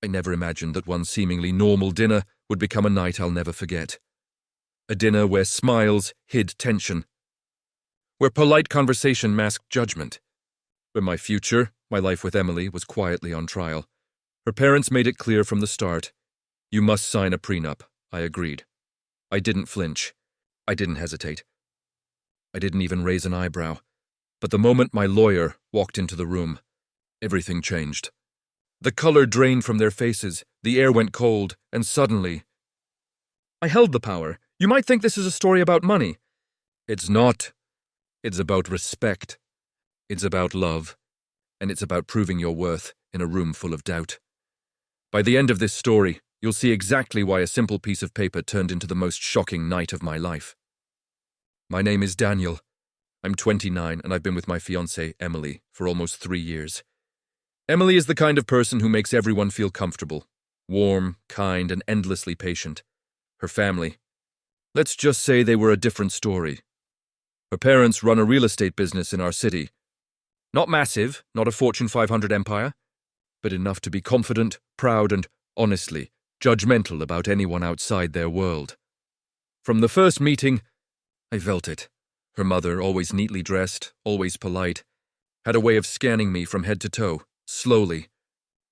I never imagined that one seemingly normal dinner would become a night I'll never forget. A dinner where smiles hid tension, where polite conversation masked judgment, where my future, my life with Emily, was quietly on trial. Her parents made it clear from the start. You must sign a prenup. I agreed. I didn't flinch. I didn't hesitate. I didn't even raise an eyebrow. But the moment my lawyer walked into the room, everything changed. The color drained from their faces, the air went cold, and suddenly, I held the power. You might think this is a story about money. It's not. It's about respect. It's about love. And it's about proving your worth in a room full of doubt. By the end of this story, you'll see exactly why a simple piece of paper turned into the most shocking night of my life. My name is Daniel. I'm 29 and I've been with my fiancée, Emily, for almost 3 years. Emily is the kind of person who makes everyone feel comfortable, warm, kind, and endlessly patient. Her family. Let's just say they were a different story. Her parents run a real estate business in our city. Not massive, not a Fortune 500 empire, but enough to be confident, proud, and, honestly, judgmental about anyone outside their world. From the first meeting, I felt it. Her mother, always neatly dressed, always polite, had a way of scanning me from head to toe, slowly,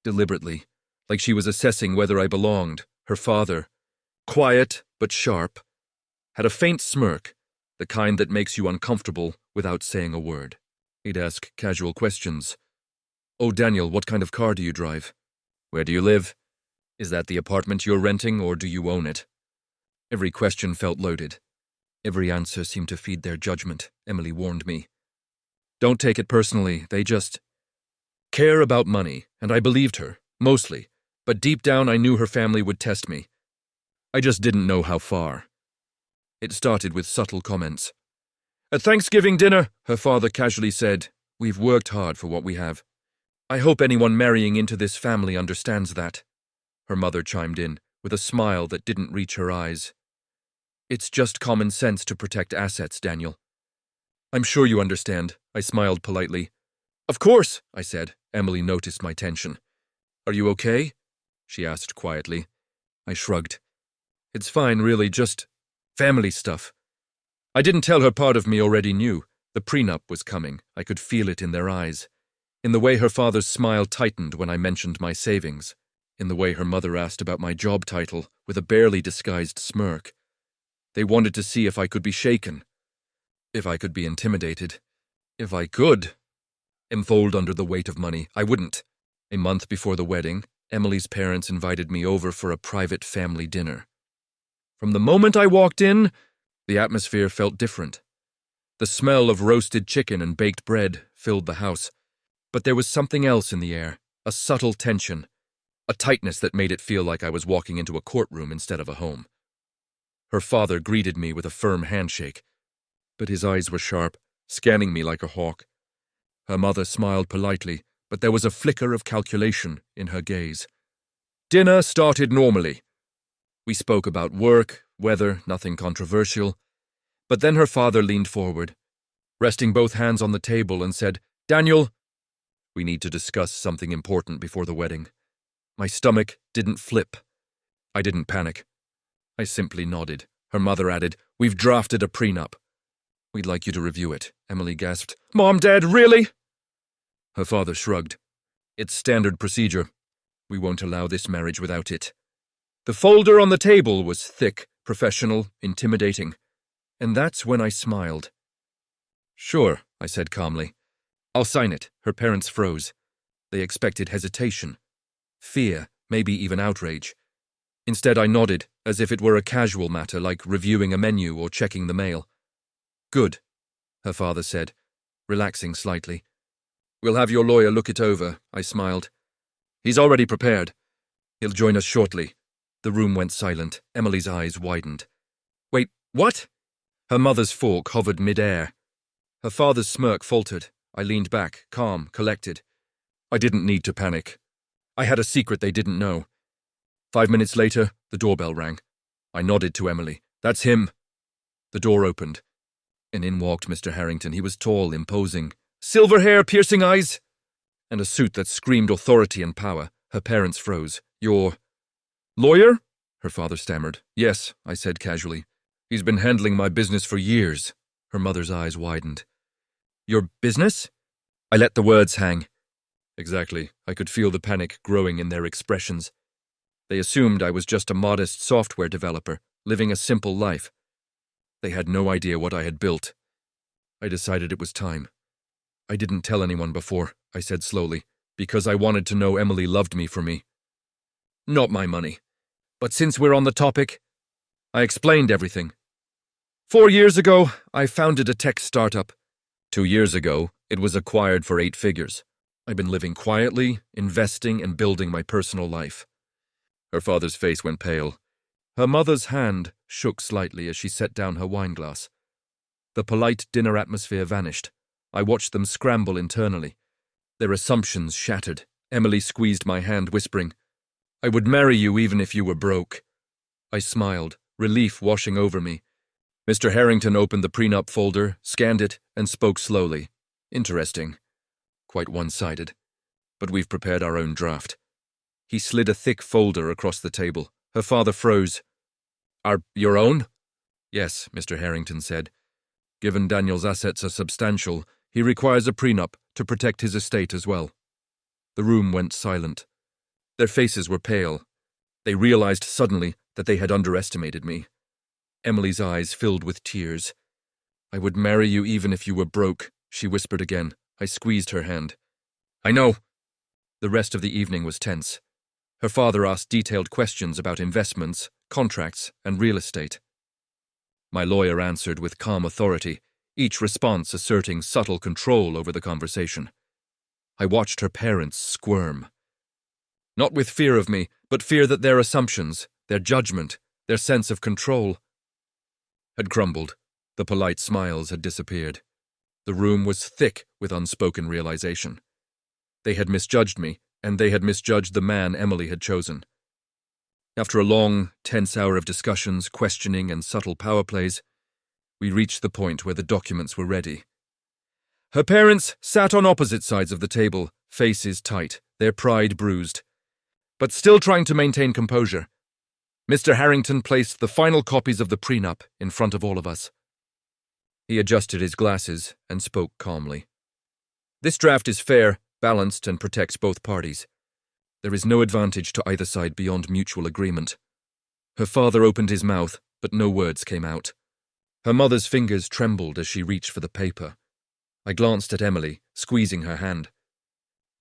deliberately, like she was assessing whether I belonged. Her father, quiet but sharp, had a faint smirk, the kind that makes you uncomfortable without saying a word. He'd ask casual questions. Oh, Daniel, what kind of car do you drive? Where do you live? Is that the apartment you're renting, or do you own it? Every question felt loaded. Every answer seemed to feed their judgment, Emily warned me. Don't take it personally, they just care about money, and I believed her, mostly, but deep down I knew her family would test me. I just didn't know how far. It started with subtle comments. At Thanksgiving dinner, her father casually said, "We've worked hard for what we have. I hope anyone marrying into this family understands that." Her mother chimed in, with a smile that didn't reach her eyes. It's just common sense to protect assets, Daniel. I'm sure you understand, I smiled politely. Of course, I said. Emily noticed my tension. Are you okay? She asked quietly. I shrugged. It's fine, really, just family stuff. I didn't tell her part of me already knew. The prenup was coming. I could feel it in their eyes. In the way her father's smile tightened when I mentioned my savings. In the way her mother asked about my job title with a barely disguised smirk. They wanted to see if I could be shaken. If I could be intimidated. If I could enfold under the weight of money. I wouldn't. A month before the wedding, Emily's parents invited me over for a private family dinner. From the moment I walked in, the atmosphere felt different. The smell of roasted chicken and baked bread filled the house. But there was something else in the air, a subtle tension, a tightness that made it feel like I was walking into a courtroom instead of a home. Her father greeted me with a firm handshake, but his eyes were sharp, scanning me like a hawk. Her mother smiled politely, but there was a flicker of calculation in her gaze. Dinner started normally. We spoke about work, weather, nothing controversial. But then her father leaned forward, resting both hands on the table, and said, Daniel, we need to discuss something important before the wedding. My stomach didn't flip. I didn't panic. I simply nodded. Her mother added, We've drafted a prenup. We'd like you to review it, Emily gasped. Mom, Dad, really? Her father shrugged. It's standard procedure. We won't allow this marriage without it. The folder on the table was thick, professional, intimidating. And that's when I smiled. Sure, I said calmly. I'll sign it. Her parents froze. They expected hesitation, fear, maybe even outrage. Instead, I nodded, as if it were a casual matter like reviewing a menu or checking the mail. Good, her father said, relaxing slightly. We'll have your lawyer look it over, I smiled. He's already prepared. He'll join us shortly. The room went silent. Emily's eyes widened. Wait, what? Her mother's fork hovered mid-air. Her father's smirk faltered. I leaned back, calm, collected. I didn't need to panic. I had a secret they didn't know. 5 minutes later, the doorbell rang. I nodded to Emily. That's him. The door opened, and in walked Mr. Harrington. He was tall, imposing, silver hair, piercing eyes, and a suit that screamed authority and power. Her parents froze. Your lawyer? Her father stammered. Yes, I said casually. He's been handling my business for years. Her mother's eyes widened. Your business? I let the words hang. Exactly. I could feel the panic growing in their expressions. They assumed I was just a modest software developer, living a simple life. They had no idea what I had built. I decided it was time. I didn't tell anyone before, I said slowly, because I wanted to know Emily loved me for me. Not my money. But since we're on the topic, I explained everything. 4 years ago, I founded a tech startup. 2 years ago, it was acquired for 8 figures. I've been living quietly, investing, and building my personal life. Her father's face went pale. Her mother's hand shook slightly as she set down her wineglass. The polite dinner atmosphere vanished. I watched them scramble internally. Their assumptions shattered. Emily squeezed my hand, whispering, I would marry you even if you were broke. I smiled, relief washing over me. Mr. Harrington opened the prenup folder, scanned it, and spoke slowly. Interesting. Quite one-sided. But we've prepared our own draft. He slid a thick folder across the table. Her father froze. Are your own? Yes, Mr. Harrington said. Given Daniel's assets are substantial, he requires a prenup to protect his estate as well. The room went silent. Their faces were pale. They realized suddenly that they had underestimated me. Emily's eyes filled with tears. I would marry you even if you were broke, she whispered again. I squeezed her hand. I know. The rest of the evening was tense. Her father asked detailed questions about investments, contracts, and real estate. My lawyer answered with calm authority, each response asserting subtle control over the conversation. I watched her parents squirm. Not with fear of me, but fear that their assumptions, their judgment, their sense of control had crumbled. The polite smiles had disappeared. The room was thick with unspoken realization. They had misjudged me, and they had misjudged the man Emily had chosen. After a long, tense hour of discussions, questioning, and subtle power plays, we reached the point where the documents were ready. Her parents sat on opposite sides of the table, faces tight, their pride bruised, but still trying to maintain composure. Mr. Harrington placed the final copies of the prenup in front of all of us. He adjusted his glasses and spoke calmly. This draft is fair, balanced, and protects both parties. There is no advantage to either side beyond mutual agreement. Her father opened his mouth, but no words came out. Her mother's fingers trembled as she reached for the paper. I glanced at Emily, squeezing her hand.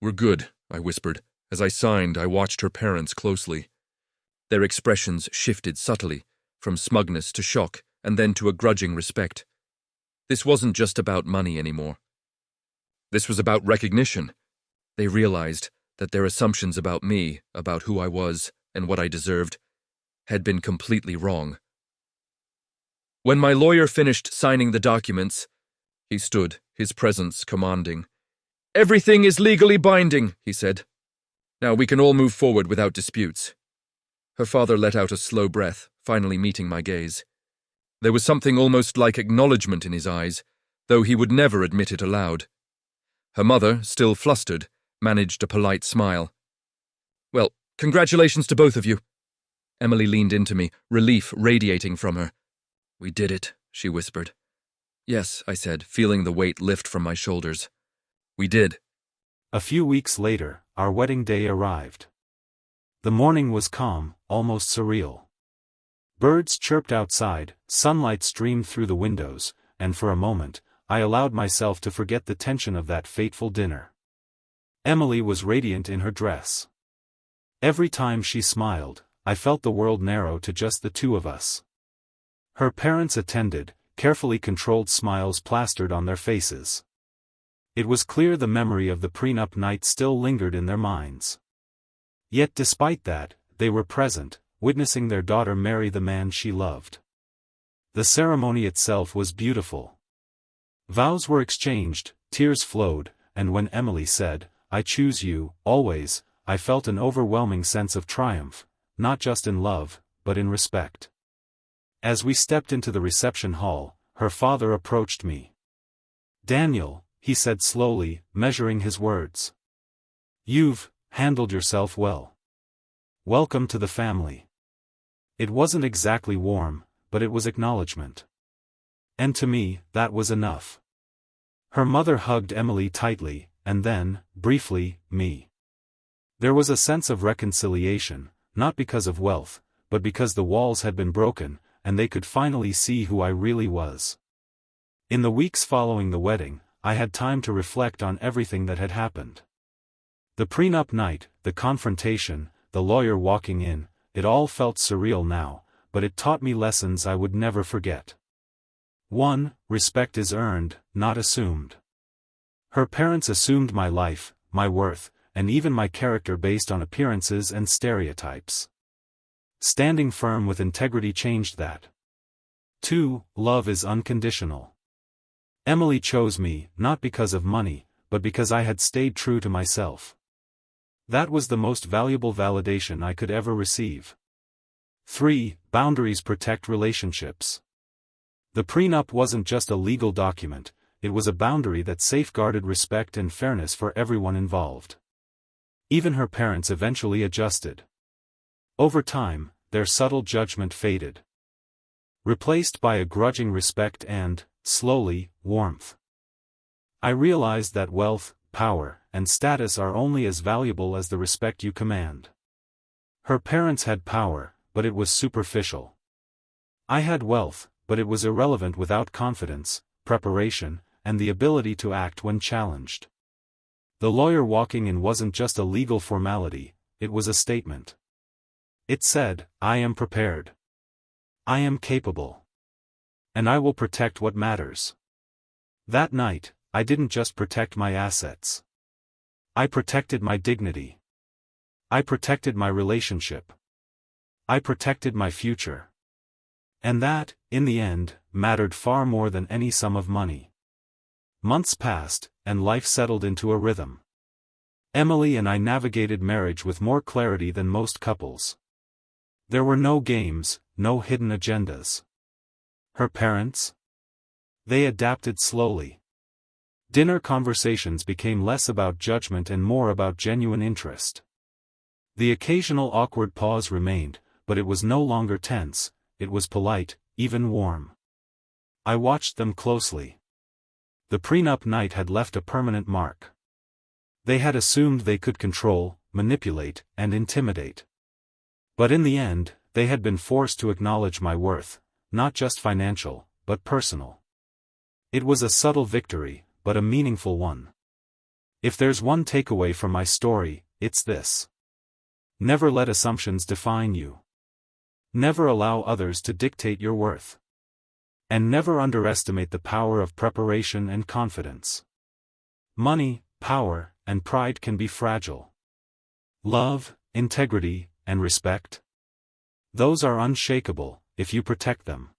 We're good, I whispered. As I signed, I watched her parents closely. Their expressions shifted subtly, from smugness to shock, and then to a grudging respect. This wasn't just about money anymore. This was about recognition. They realized that their assumptions about me, about who I was, and what I deserved, had been completely wrong. When my lawyer finished signing the documents, he stood, his presence commanding. Everything is legally binding, he said. Now we can all move forward without disputes. Her father let out a slow breath, finally meeting my gaze. There was something almost like acknowledgement in his eyes, though he would never admit it aloud. Her mother, still flustered, managed a polite smile. Well, congratulations to both of you. Emily leaned into me, relief radiating from her. We did it, she whispered. Yes, I said, feeling the weight lift from my shoulders. We did. A few weeks later, our wedding day arrived. The morning was calm, almost surreal. Birds chirped outside, sunlight streamed through the windows, and for a moment, I allowed myself to forget the tension of that fateful dinner. Emily was radiant in her dress. Every time she smiled, I felt the world narrow to just the two of us. Her parents attended, carefully controlled smiles plastered on their faces. It was clear the memory of the prenup night still lingered in their minds. Yet despite that, they were present, witnessing their daughter marry the man she loved. The ceremony itself was beautiful. Vows were exchanged, tears flowed, and when Emily said, "I choose you, always," I felt an overwhelming sense of triumph, not just in love, but in respect. As we stepped into the reception hall, her father approached me. "Daniel," he said slowly, measuring his words. "You've handled yourself well. "Welcome to the family." It wasn't exactly warm, but it was acknowledgement. And to me, that was enough. Her mother hugged Emily tightly, and then, briefly, me. There was a sense of reconciliation, not because of wealth, but because the walls had been broken, and they could finally see who I really was. In the weeks following the wedding, I had time to reflect on everything that had happened. The prenup night, the confrontation, the lawyer walking in, it all felt surreal now, but it taught me lessons I would never forget. 1. Respect is earned, not assumed. Her parents assumed my life, my worth, and even my character based on appearances and stereotypes. Standing firm with integrity changed that. 2. Love is unconditional. Emily chose me, not because of money, but because I had stayed true to myself. That was the most valuable validation I could ever receive. 3. Boundaries protect relationships. The prenup wasn't just a legal document, it was a boundary that safeguarded respect and fairness for everyone involved. Even her parents eventually adjusted. Over time, their subtle judgment faded, replaced by a grudging respect and, slowly, warmth. I realized that wealth, power, and status are only as valuable as the respect you command. Her parents had power, but it was superficial. I had wealth, but it was irrelevant without confidence, preparation, and the ability to act when challenged. The lawyer walking in wasn't just a legal formality, it was a statement. It said, "I am prepared. I am capable. And I will protect what matters." That night, I didn't just protect my assets. I protected my dignity. I protected my relationship. I protected my future. And that, in the end, mattered far more than any sum of money. Months passed, and life settled into a rhythm. Emily and I navigated marriage with more clarity than most couples. There were no games, no hidden agendas. Her parents? They adapted slowly. Dinner conversations became less about judgment and more about genuine interest. The occasional awkward pause remained, but it was no longer tense, it was polite, even warm. I watched them closely. The prenup night had left a permanent mark. They had assumed they could control, manipulate, and intimidate. But in the end, they had been forced to acknowledge my worth, not just financial, but personal. It was a subtle victory, but a meaningful one. If there's one takeaway from my story, it's this. Never let assumptions define you. Never allow others to dictate your worth. And never underestimate the power of preparation and confidence. Money, power, and pride can be fragile. Love, integrity, and respect? Those are unshakable, if you protect them.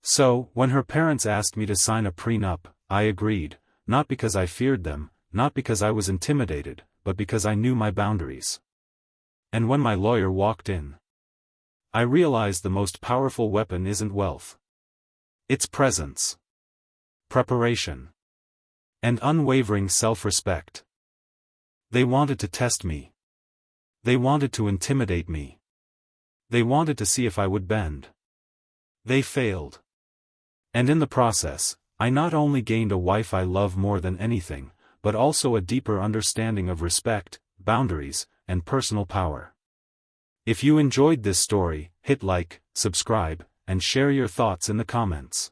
So, when her parents asked me to sign a prenup, I agreed, not because I feared them, not because I was intimidated, but because I knew my boundaries. And when my lawyer walked in, I realized the most powerful weapon isn't wealth. It's presence, preparation, and unwavering self-respect. They wanted to test me. They wanted to intimidate me. They wanted to see if I would bend. They failed. And in the process, I not only gained a wife I love more than anything, but also a deeper understanding of respect, boundaries, and personal power. If you enjoyed this story, hit like, subscribe, and share your thoughts in the comments.